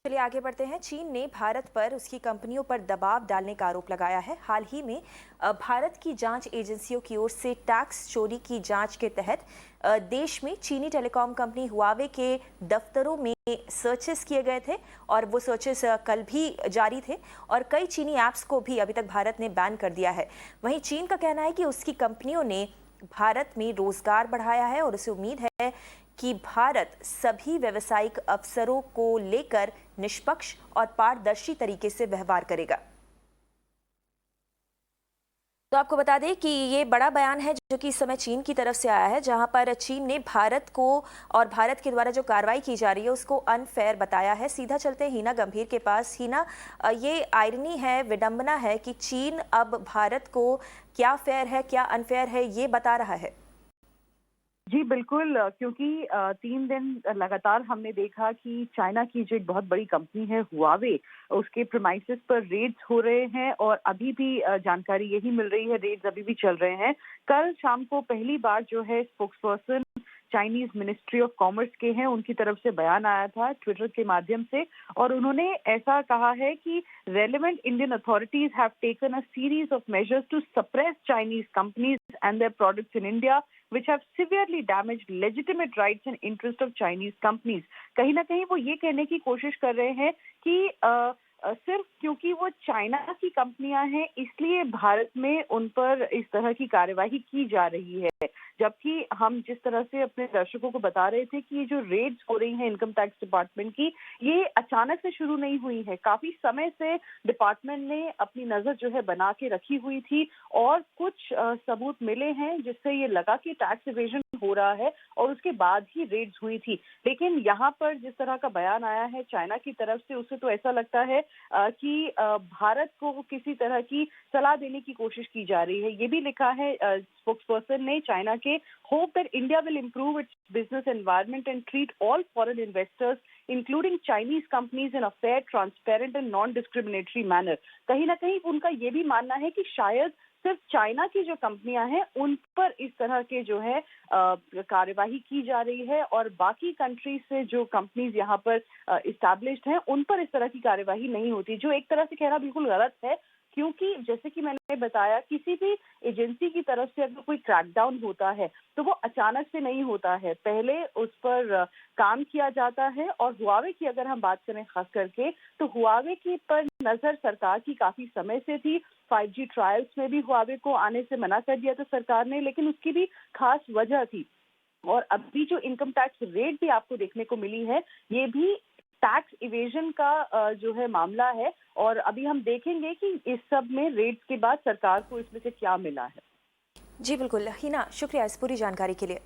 चलिए आगे बढ़ते हैं। चीन ने भारत पर उसकी कंपनियों पर दबाव डालने का आरोप लगाया है। हाल ही में भारत की जांच एजेंसियों की ओर से टैक्स चोरी की जांच के तहत देश में चीनी टेलीकॉम कंपनी हुआवे के दफ्तरों में सर्चेस किए गए थे और वो सर्चेस कल भी जारी थे और कई चीनी ऐप्स को भी अभी तक भारत ने बैन कर दिया है। वहीं चीन का कहना है कि उसकी कंपनियों ने भारत में रोजगार बढ़ाया है और उसे उम्मीद है कि भारत सभी व्यावसायिक अवसरों को लेकर निष्पक्ष और पारदर्शी तरीके से व्यवहार करेगा। तो आपको बता दें कि ये बड़ा बयान है जो कि इस समय चीन की तरफ से आया है, जहां पर चीन ने भारत को और भारत के द्वारा जो कार्रवाई की जा रही है उसको अनफेयर बताया है। सीधा चलते हैं हिना गंभीर के पास। हिना, ये आयरनी है, विडंबना है कि चीन अब भारत को क्या फेयर है क्या अनफेयर है ये बता रहा है। जी बिल्कुल, क्योंकि 3 दिन लगातार हमने देखा कि चाइना की जो एक बहुत बड़ी कंपनी है हुआवे, उसके प्रीमाइसेस पर रेड्स हो रहे हैं और अभी भी जानकारी यही मिल रही है, रेड्स अभी भी चल रहे हैं। कल शाम को पहली बार जो है spokesperson Chinese ministry of commerce के हैं, उनकी तरफ से बयान आया था ट्विटर के माध्यम से और उन्होंने ऐसा कहा है कि relevant Indian authorities have taken a series of measures to suppress Chinese companies and their products in India which have severely damaged legitimate rights and interest of Chinese companies। कहीं ना कहीं वो ये कहने की कोशिश कर रहे हैं कि सिर्फ क्योंकि वो चाइना की कंपनियां हैं इसलिए भारत में उन पर इस तरह की कार्यवाही की जा रही है, जबकि हम जिस तरह से अपने दर्शकों को बता रहे थे कि ये जो रेड्स हो रही हैं इनकम टैक्स डिपार्टमेंट की, ये अचानक से शुरू नहीं हुई है। काफी समय से डिपार्टमेंट ने अपनी नजर जो है बना के रखी हुई थी और कुछ सबूत मिले हैं जिससे ये लगा कि टैक्स इवेजन हो रहा है और उसके बाद ही रेड्स हुई थी। लेकिन यहाँ पर जिस तरह का बयान आया है चाइना की तरफ से, उससे तो ऐसा लगता है कि भारत को किसी तरह की सलाह देने की कोशिश की जा रही है। ये भी लिखा है स्पोक्सपर्सन ने चाइना के, hope that India will improve it's business environment and treat all foreign investors including Chinese companies in a fair, transparent and non discriminatory manner. कहीं ना कहीं उनका ये भी मानना है कि शायद सिर्फ चाइना की जो कंपनियां हैं उन पर इस तरह के जो है कार्यवाही की जा रही है और बाकी कंट्रीज से जो कंपनीज यहाँ पर इस्टेब्लिश्ड हैं उन पर इस तरह की कार्यवाही नहीं होती, जो एक तरह से कहना बिल्कुल गलत है। क्योंकि जैसे कि मैंने बताया, किसी भी एजेंसी की तरफ से अगर कोई क्रैकडाउन होता है तो वो अचानक से नहीं होता है, पहले उस पर काम किया जाता है। और हुआवे की अगर हम बात करें खास करके, तो हुआवे की पर नजर सरकार की काफी समय से थी। 5G ट्रायल्स में भी हुआवे को आने से मना कर दिया था सरकार ने, लेकिन उसकी भी खास वजह थी। और अभी जो इनकम टैक्स रेट भी आपको देखने को मिली है, ये भी टैक्स इवेजन का जो है मामला है और अभी हम देखेंगे कि इस सब में रेट्स के बाद सरकार को इसमें से क्या मिला है। जी बिल्कुल हिना, शुक्रिया इस पूरी जानकारी के लिए।